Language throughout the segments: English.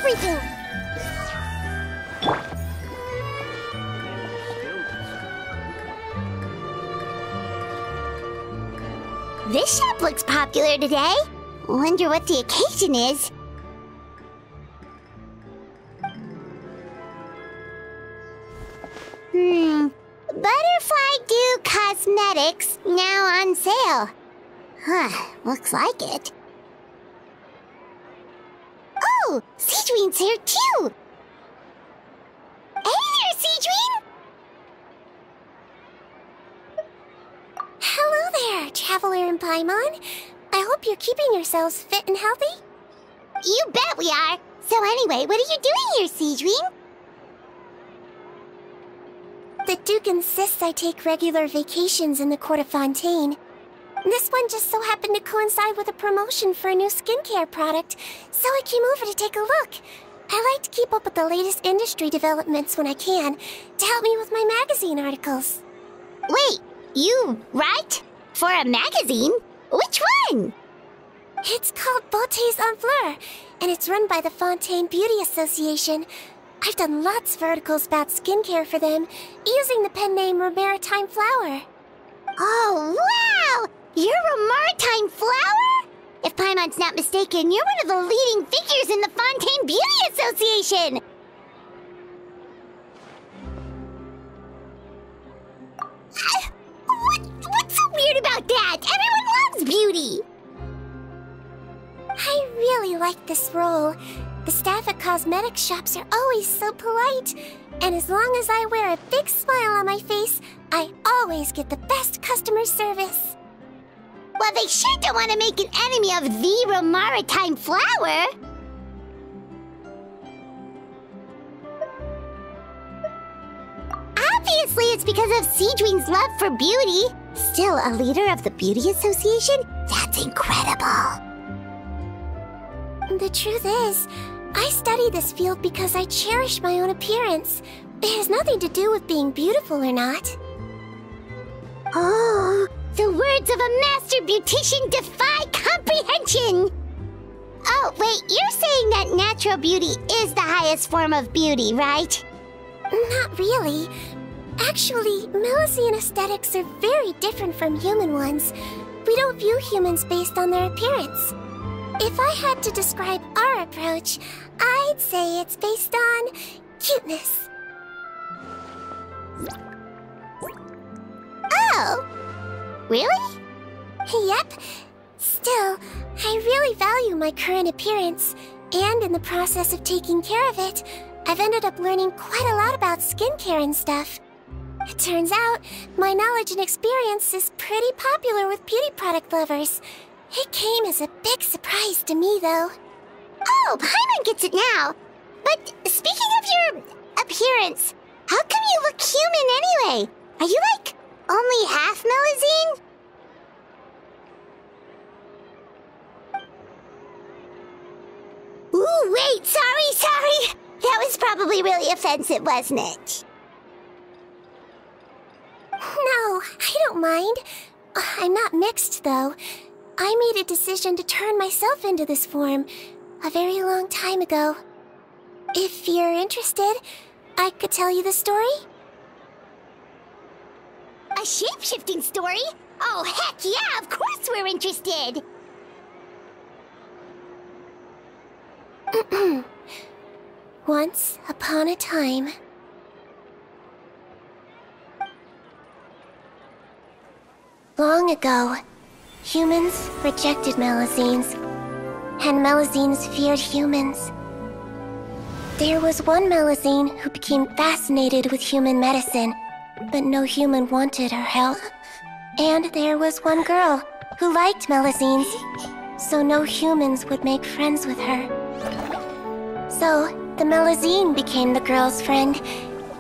everything! This shop looks popular today. Wonder what the occasion is. Butterfly Dew Cosmetics now on sale. Huh, looks like it. Oh, Seedween's here too! Hey there, Seedween! Hello there, Traveler and Paimon. I hope you're keeping yourselves fit and healthy. You bet we are! So anyway, what are you doing here, Seedween? The Duke insists I take regular vacations in the Court of Fontaine. This one just so happened to coincide with a promotion for a new skincare product, so I came over to take a look. I like to keep up with the latest industry developments when I can, to help me with my magazine articles. Wait, you write? For a magazine? Which one? It's called Beautés en Fleur, and it's run by the Fontaine Beauty Association. I've done lots of articles about skincare for them, using the pen name Maritime Flower. Oh, wow! You're a Maritime Flower? If Paimon's not mistaken, you're one of the leading figures in the Fontaine Beauty Association! What's so weird about that? Everyone loves beauty! I really like this role. The staff at cosmetics shops are always so polite. And as long as I wear a big smile on my face, I always get the best customer service. Well, they sure don't want to make an enemy of the Maritime Flower. Obviously, it's because of Seedween's love for beauty. Still a leader of the Beauty Association? That's incredible. The truth is, I study this field because I cherish my own appearance. It has nothing to do with being beautiful or not. Oh, the words of a master beautician defy comprehension! Oh, wait, you're saying that natural beauty is the highest form of beauty, right? Not really. Actually, Melusine aesthetics are very different from human ones. We don't view humans based on their appearance. If I had to describe our approach, I'd say it's based on cuteness. Oh! Really? Yep. Still, I really value my current appearance, and in the process of taking care of it, I've ended up learning quite a lot about skincare and stuff. It turns out, my knowledge and experience is pretty popular with beauty product lovers. It came as a big surprise to me, though. Oh, Paimon gets it now. But speaking of your appearance, how come you look human anyway? Are you, like, only half Melusine? Ooh, wait, sorry. That was probably really offensive, wasn't it? No, I don't mind. I'm not mixed, though. I made a decision to turn myself into this form a very long time ago. If you're interested, I could tell you the story. A shape-shifting story? Oh, heck yeah, of course we're interested! Once upon a time... Long ago, humans rejected Melusines, and Melusines feared humans. There was one Melusine who became fascinated with human medicine, but no human wanted her help. And there was one girl who liked Melusines, so no humans would make friends with her. So, the Melusine became the girl's friend,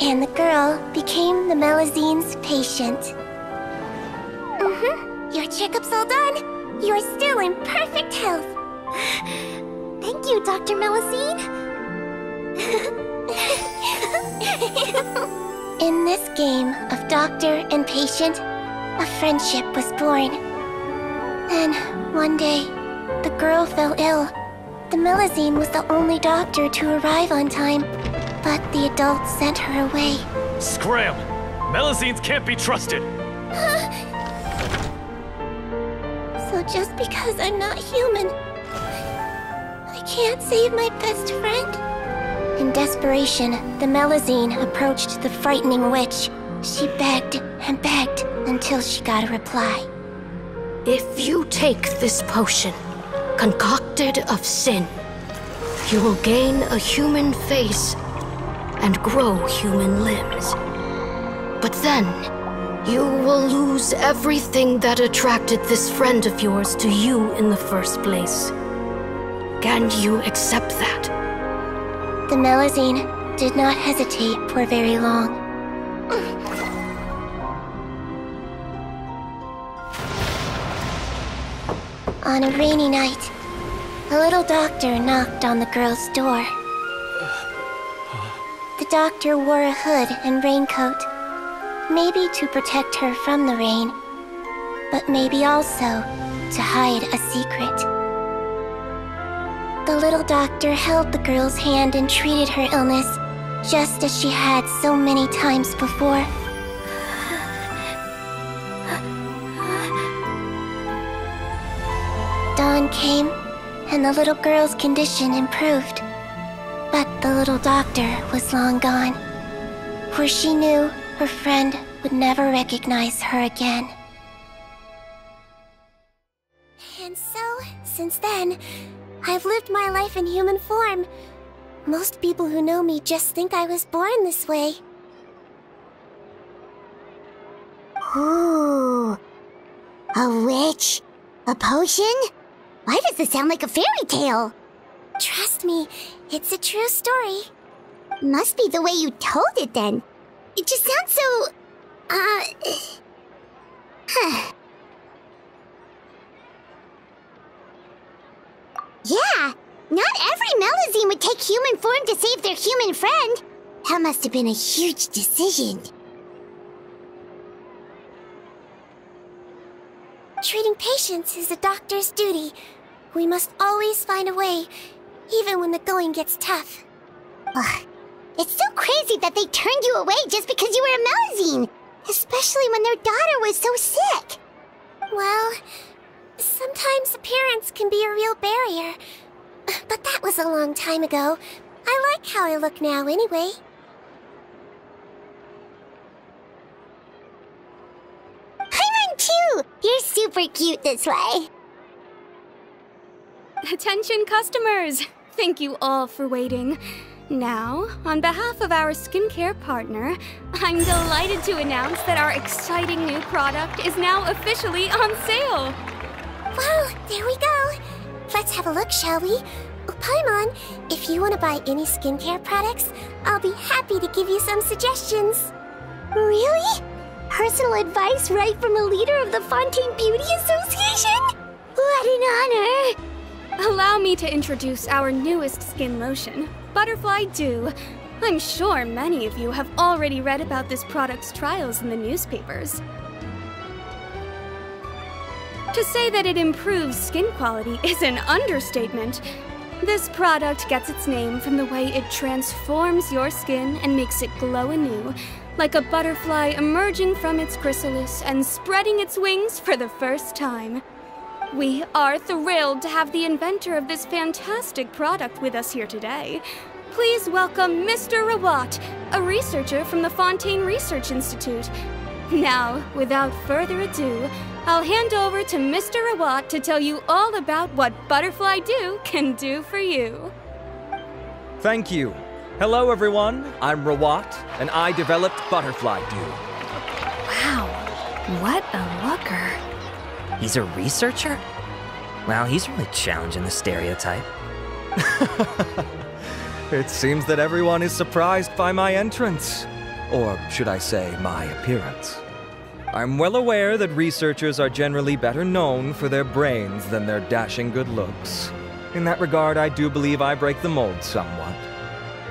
and the girl became the Melusine's patient. Your checkup's all done. You're still in perfect health. Thank you, Dr. Melusine. In this game of doctor and patient, a friendship was born. Then, one day, the girl fell ill, The Melusine was the only doctor to arrive on time, but the adults sent her away. Scram! Melusines can't be trusted! So just because I'm not human, I can't save my best friend? In desperation, the Melusine approached the frightening witch. She begged and begged until she got a reply. If you take this potion, concocted of sin, you will gain a human face and grow human limbs. But then, you will lose everything that attracted this friend of yours to you in the first place. Can you accept that? The Melusine did not hesitate for very long. On a rainy night, a little doctor knocked on the girl's door. The doctor wore a hood and raincoat, maybe to protect her from the rain, but maybe also to hide a secret. The little doctor held the girl's hand and treated her illness, just as she had so many times before. Dawn came, and the little girl's condition improved. But the little doctor was long gone, for she knew her friend would never recognize her again. And so, since then, I've lived my life in human form. Most people who know me just think I was born this way. Ooh. A witch? A potion? Why does this sound like a fairy tale? Trust me, it's a true story. Must be the way you told it then. It just sounds so... Yeah, not every Melusine would take human form to save their human friend. That must have been a huge decision. Treating patients is a doctor's duty. We must always find a way, even when the going gets tough. Ugh. It's so crazy that they turned you away just because you were a Melusine, especially when their daughter was so sick. Well, sometimes appearance can be a real barrier. But that was a long time ago. I like how I look now anyway. Paimon too! You're super cute this way. Attention customers! Thank you all for waiting. Now, on behalf of our skincare partner, I'm delighted to announce that our exciting new product is now officially on sale! Well, there we go. Let's have a look, shall we? Paimon, if you want to buy any skincare products, I'll be happy to give you some suggestions. Really? Personal advice right from the leader of the Fontaine Beauty Association? What an honor! Allow me to introduce our newest skin lotion, Butterfly Dew. I'm sure many of you have already read about this product's trials in the newspapers. To say that it improves skin quality is an understatement. This product gets its name from the way it transforms your skin and makes it glow anew, like a butterfly emerging from its chrysalis and spreading its wings for the first time. We are thrilled to have the inventor of this fantastic product with us here today. Please welcome Mr. Rawat, a researcher from the Fontaine Research Institute. Now, without further ado, I'll hand over to Mr. Rawat to tell you all about what Butterfly Dew can do for you. Thank you. Hello, everyone. I'm Rawat, and I developed Butterfly Dew. Wow, what a looker. He's a researcher? Wow, he's really challenging the stereotype. It seems that everyone is surprised by my entrance. Or should I say, my appearance. I'm well aware that researchers are generally better known for their brains than their dashing good looks. In that regard, I do believe I break the mold somewhat.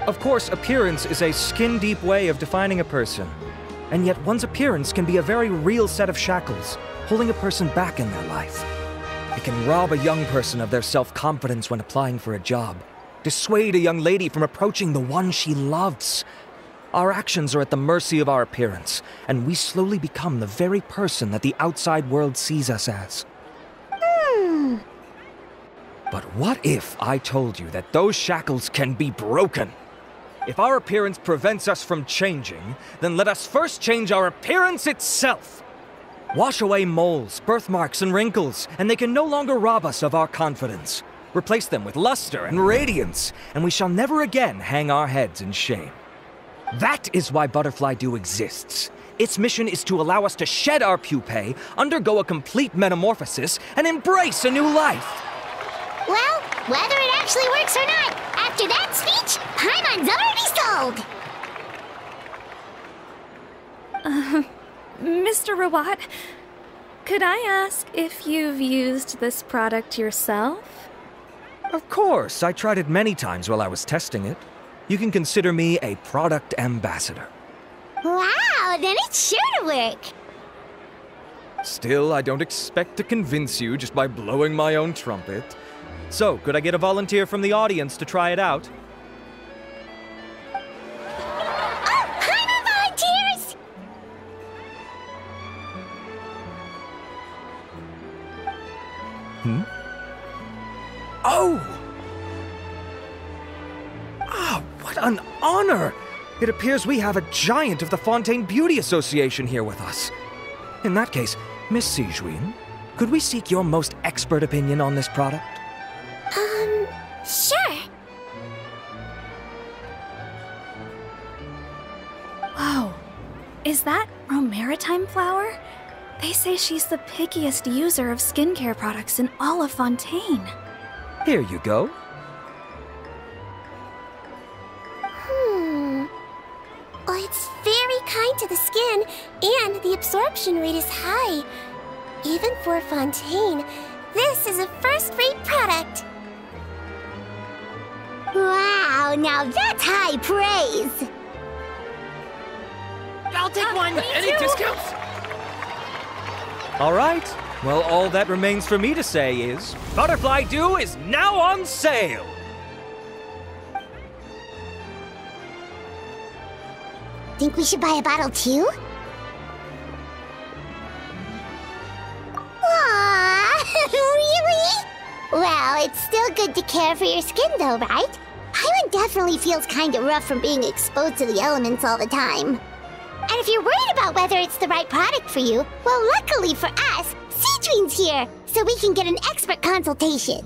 Of course, appearance is a skin-deep way of defining a person. And yet one's appearance can be a very real set of shackles, holding a person back in their life. It can rob a young person of their self-confidence when applying for a job, dissuade a young lady from approaching the one she loves. Our actions are at the mercy of our appearance, and we slowly become the very person that the outside world sees us as. But what if I told you that those shackles can be broken? If our appearance prevents us from changing, then let us first change our appearance itself. Wash away moles, birthmarks, and wrinkles, and they can no longer rob us of our confidence. Replace them with luster and radiance, and we shall never again hang our heads in shame. That is why Butterfly Dew exists. Its mission is to allow us to shed our pupae, undergo a complete metamorphosis, and embrace a new life. Well, whether it actually works or not, after that speech, Paimon's already sold! Mr. Rawat, could I ask if you've used this product yourself? Of course, I tried it many times while I was testing it. You can consider me a product ambassador. Wow, then it's sure to work! Still, I don't expect to convince you just by blowing my own trumpet. So, could I get a volunteer from the audience to try it out? Oh, Paimon volunteers! Oh! Ah, what an honor! It appears we have a giant of the Fontaine Beauty Association here with us. In that case, Miss Sijuin, could we seek your most expert opinion on this product? Sure. Whoa, is that Romaritime flower? They say she's the pickiest user of skincare products in all of Fontaine. Here you go. Well, it's very kind to the skin, and the absorption rate is high. Even for Fontaine, this is a first-rate product. Wow, now that's high praise! I'll take one. Any discounts? All right. Well, all that remains for me to say is, Butterfly Dew is now on sale! Think we should buy a bottle too? Aww, really? Well, it's still good to care for your skin though, right? Paimon definitely feels kinda rough from being exposed to the elements all the time. And if you're worried about whether it's the right product for you, well, luckily for us, Sijuin's here, so we can get an expert consultation.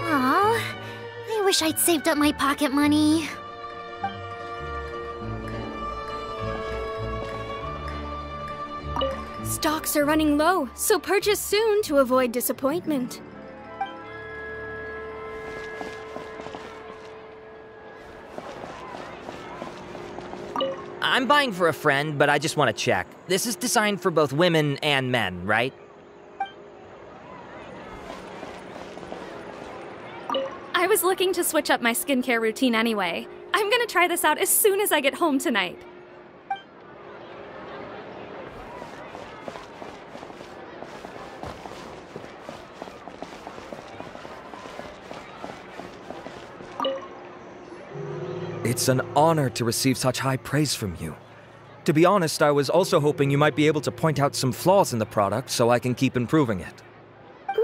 Aw, I wish I'd saved up my pocket money. Stocks are running low, so purchase soon to avoid disappointment. I'm buying for a friend, but I just want to check. This is designed for both women and men, right? I was looking to switch up my skincare routine anyway. I'm gonna try this out as soon as I get home tonight. It's an honor to receive such high praise from you. To be honest, I was also hoping you might be able to point out some flaws in the product so I can keep improving it.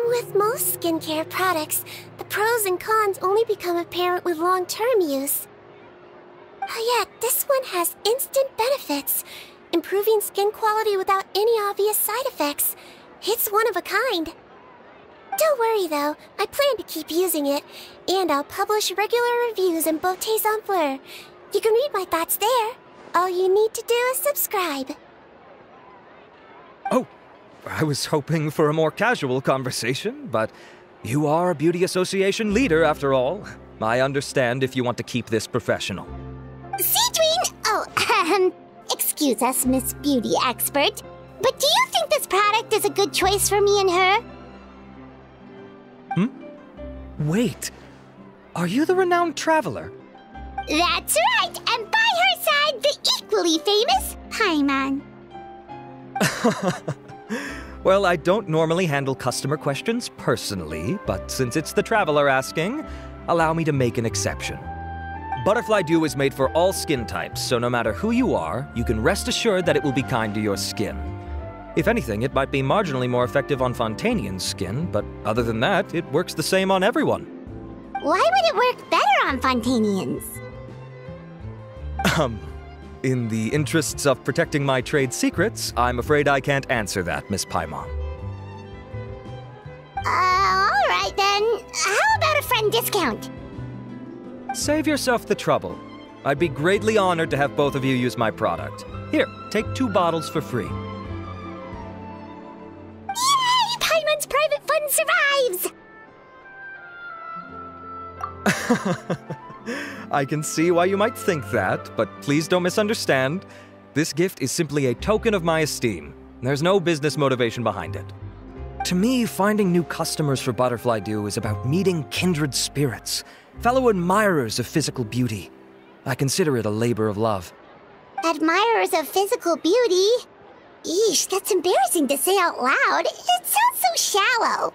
With most skincare products, the pros and cons only become apparent with long-term use. Yet, this one has instant benefits, improving skin quality without any obvious side effects. It's one of a kind. Don't worry though, I plan to keep using it, and I'll publish regular reviews in Beauté's en Fleur. You can read my thoughts there. All you need to do is subscribe. Oh, I was hoping for a more casual conversation, but you are a beauty association leader after all. I understand if you want to keep this professional. Sijuin! Oh, excuse us, Miss Beauty Expert, but do you think this product is a good choice for me and her? Wait, are you the renowned traveler? That's right, and by her side, the equally famous Paimon. Well, I don't normally handle customer questions personally, but since it's the traveler asking, allow me to make an exception. Butterfly Dew is made for all skin types, so no matter who you are, you can rest assured that it will be kind to your skin. If anything, it might be marginally more effective on Fontanian's skin, but other than that, it works the same on everyone. Why would it work better on Fontanians? In the interests of protecting my trade secrets, I'm afraid I can't answer that, Miss Paimon. Alright then. How about a friend discount? Save yourself the trouble. I'd be greatly honored to have both of you use my product. Here, take 2 bottles for free. Yay! Paimon's private fund survives! I can see why you might think that, but please don't misunderstand. This gift is simply a token of my esteem. There's no business motivation behind it. To me, finding new customers for Butterfly Dew is about meeting kindred spirits, fellow admirers of physical beauty. I consider it a labor of love. Admirers of physical beauty? Eesh, that's embarrassing to say out loud. It sounds so shallow.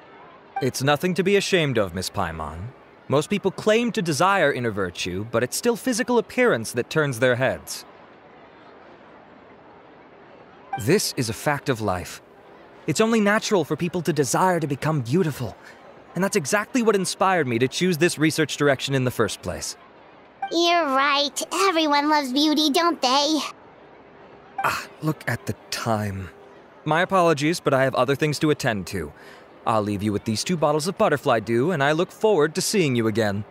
It's nothing to be ashamed of, Miss Paimon. Most people claim to desire inner virtue, but it's still physical appearance that turns their heads. This is a fact of life. It's only natural for people to desire to become beautiful. And that's exactly what inspired me to choose this research direction in the first place. You're right. Everyone loves beauty, don't they? Look at the time. My apologies, but I have other things to attend to. I'll leave you with these 2 bottles of Butterfly Dew, and I look forward to seeing you again.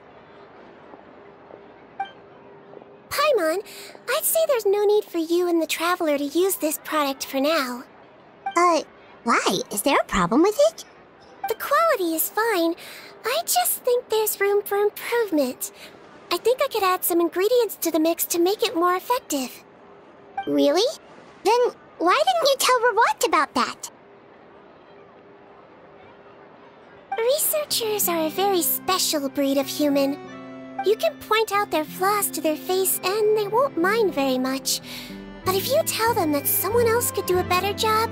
Paimon, I'd say there's no need for you and the Traveler to use this product for now. Why? Is there a problem with it? The quality is fine. I just think there's room for improvement. I think I could add some ingredients to the mix to make it more effective. Really? Then why didn't you tell Rawat about that? Researchers are a very special breed of human. You can point out their flaws to their face and they won't mind very much. But if you tell them that someone else could do a better job,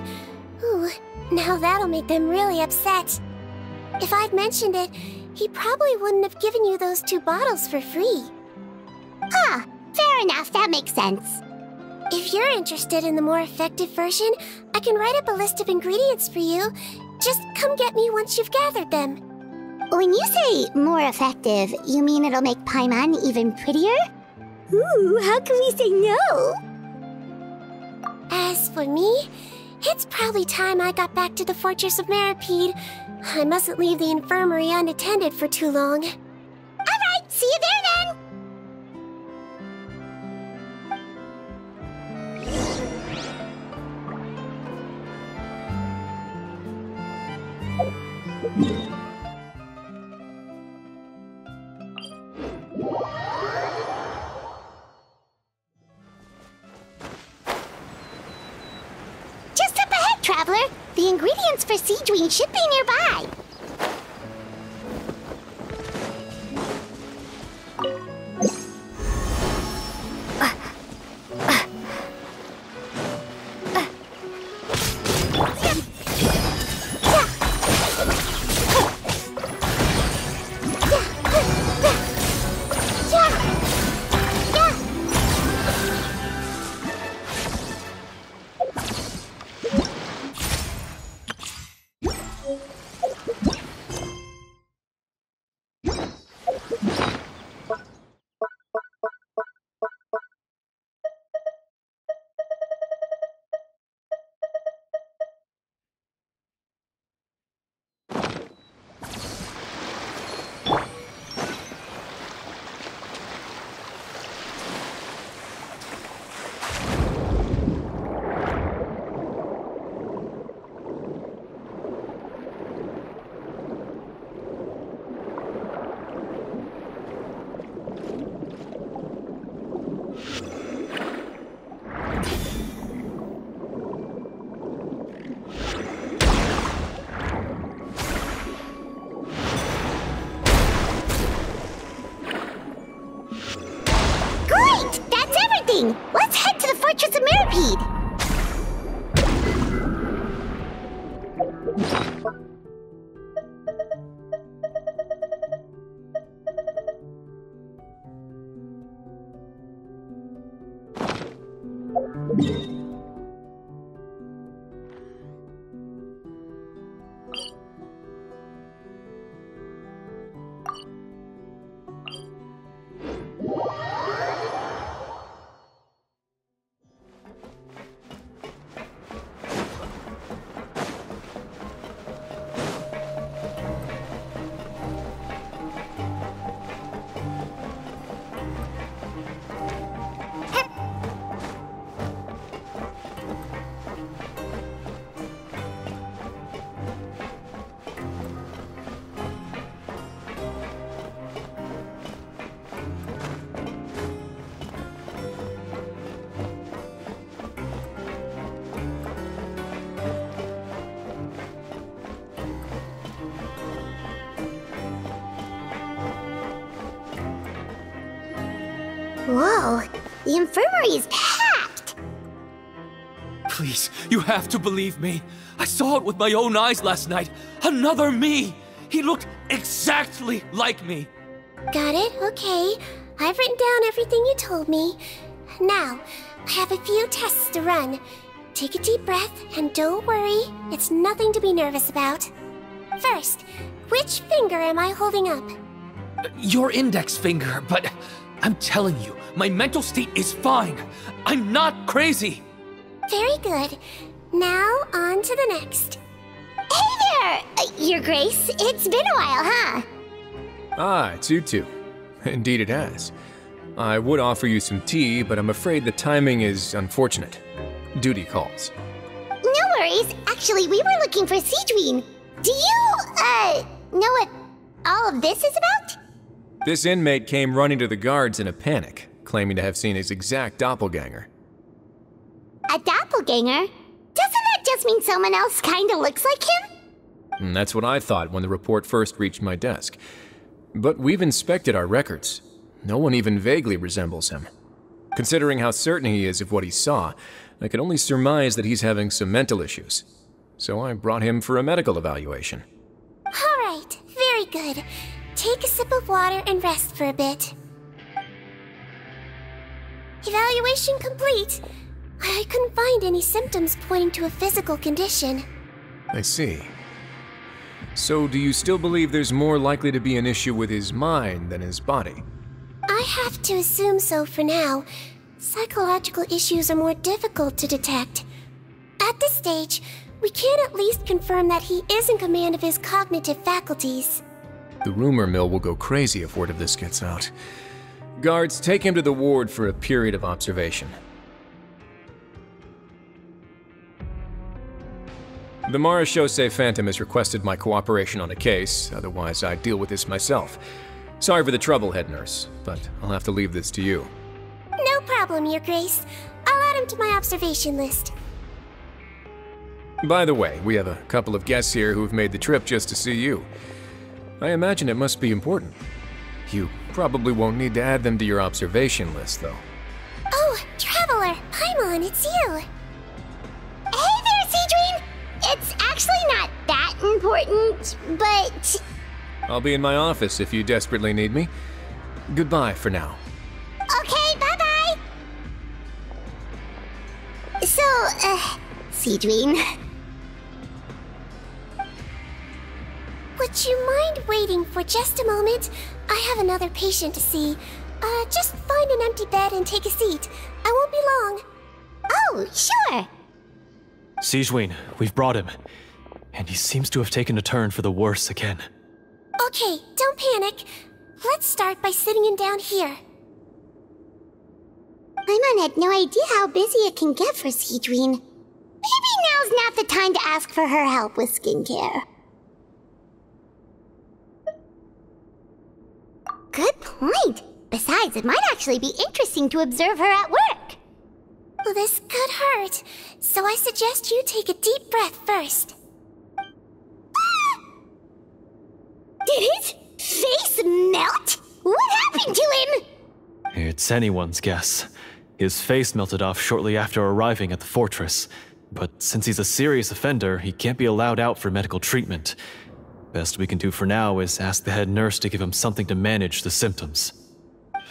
ooh, now that'll make them really upset. If I'd mentioned it, he probably wouldn't have given you those 2 bottles for free. Fair enough, that makes sense. If you're interested in the more effective version, I can write up a list of ingredients for you. Just come get me once you've gathered them. When you say more effective, you mean it'll make Paimon even prettier? Ooh, how can we say no? As for me, it's probably time I got back to the Fortress of Maripede. I mustn't leave the infirmary unattended for too long. Alright, see you there then! Just up ahead, Traveler. The ingredients for Siegewing should be nearby. centipede. Whoa, the infirmary is packed! Please, you have to believe me. I saw it with my own eyes last night. Another me! He looked exactly like me. Got it? Okay. I've written down everything you told me. Now, I have a few tests to run. Take a deep breath, and don't worry, it's nothing to be nervous about. First, which finger am I holding up? Your index finger, but I'm telling you, my mental state is fine. I'm not crazy. Very good. Now, on to the next. Hey there, Your Grace. It's been a while, huh? Ah, it's you two. Indeed it has. I would offer you some tea, but I'm afraid the timing is unfortunate. Duty calls. No worries. Actually, we were looking for Seedween. Do you, know what all of this is about? This inmate came running to the guards in a panic, claiming to have seen his exact doppelganger. A doppelganger? Doesn't that just mean someone else kinda looks like him? And that's what I thought when the report first reached my desk. But we've inspected our records. No one even vaguely resembles him. Considering how certain he is of what he saw, I can only surmise that he's having some mental issues. So I brought him for a medical evaluation. All right, very good. Take a sip of water and rest for a bit. Evaluation complete. I couldn't find any symptoms pointing to a physical condition. I see. So do you still believe there's more likely to be an issue with his mind than his body? I have to assume so for now. Psychological issues are more difficult to detect. At this stage, we can at least confirm that he is in command of his cognitive faculties. The rumor mill will go crazy if word of this gets out. Guards, take him to the ward for a period of observation. The Marechaussee Phantom has requested my cooperation on a case, otherwise I'd deal with this myself. Sorry for the trouble, head nurse, but I'll have to leave this to you. No problem, Your Grace. I'll add him to my observation list. By the way, we have a couple of guests here who've made the trip just to see you. I imagine it must be important. You probably won't need to add them to your observation list, though. Oh, Traveler! Paimon, it's you! Hey there, Seedween! It's actually not that important, but... I'll be in my office if you desperately need me. Goodbye for now. Okay, bye-bye! So, Seedween... Would you mind waiting for just a moment? I have another patient to see. Just find an empty bed and take a seat. I won't be long. Oh, sure! Sejuin, we've brought him. And he seems to have taken a turn for the worse again. Okay, don't panic. Let's start by sitting him down here. Paimon had no idea how busy it can get for Seedween. Maybe now's not the time to ask for her help with skincare. Good point. Besides, it might actually be interesting to observe her at work. Well, this could hurt, so I suggest you take a deep breath first. Did his face melt? What happened to him? It's anyone's guess. His face melted off shortly after arriving at the fortress. But since he's a serious offender, he can't be allowed out for medical treatment. Best we can do for now is ask the head nurse to give him something to manage the symptoms.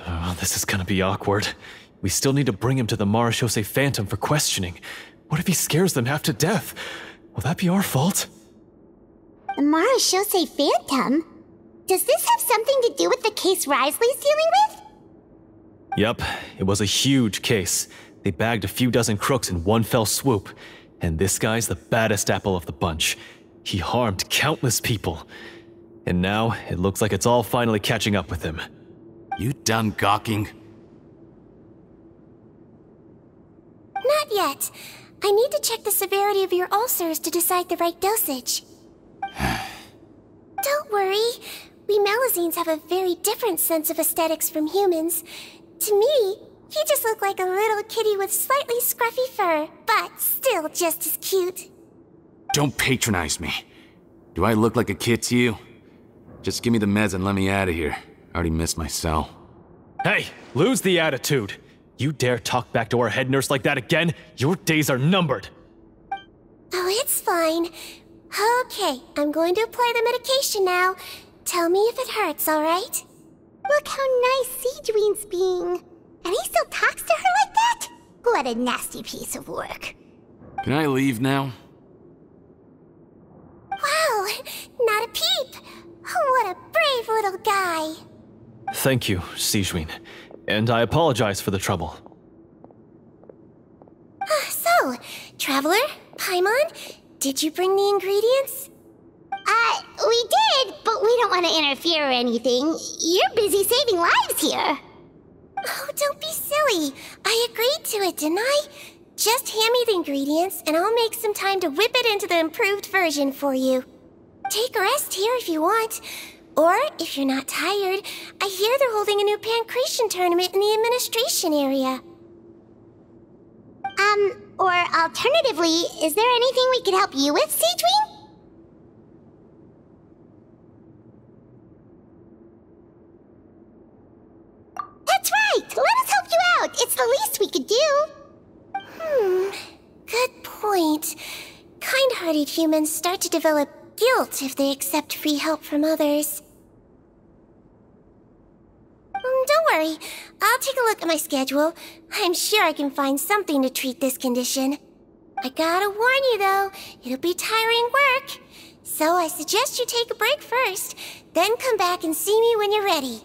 Oh, this is gonna be awkward. We still need to bring him to the Marechaussee Phantom for questioning. What if he scares them half to death? Will that be our fault? The Marechaussee Phantom? Does this have something to do with the case Risley's dealing with? Yep, it was a huge case. They bagged a few dozen crooks in one fell swoop. And this guy's the baddest apple of the bunch. He harmed countless people. And now, it looks like it's all finally catching up with him. You done gawking? Not yet. I need to check the severity of your ulcers to decide the right dosage. Don't worry. We Melazines have a very different sense of aesthetics from humans. To me, he just looked like a little kitty with slightly scruffy fur, but still just as cute. Don't patronize me. Do I look like a kid to you? Just give me the meds and let me out of here. I already missed my cell. Hey, lose the attitude. You dare talk back to our head nurse like that again? Your days are numbered. Oh, it's fine. Okay, I'm going to apply the medication now. Tell me if it hurts, alright? Look how nice Seedween's being. And he still talks to her like that? What a nasty piece of work. Can I leave now? Wow, not a peep. What a brave little guy. Thank you, Seedween. And I apologize for the trouble. So, Traveler, Paimon, did you bring the ingredients? We did, but we don't want to interfere or anything. You're busy saving lives here. Oh, don't be silly. I agreed to it, didn't I? Just hand me the ingredients, and I'll make some time to whip it into the improved version for you. Take a rest here if you want. Or, if you're not tired, I hear they're holding a new pancreation tournament in the administration area. Or alternatively, is there anything we could help you with, Seedween? That's right! Let us help you out! It's the least we could do! Good point. Kind-hearted humans start to develop guilt if they accept free help from others. Don't worry. I'll take a look at my schedule. I'm sure I can find something to treat this condition. I gotta warn you, though, it'll be tiring work. So I suggest you take a break first, then come back and see me when you're ready.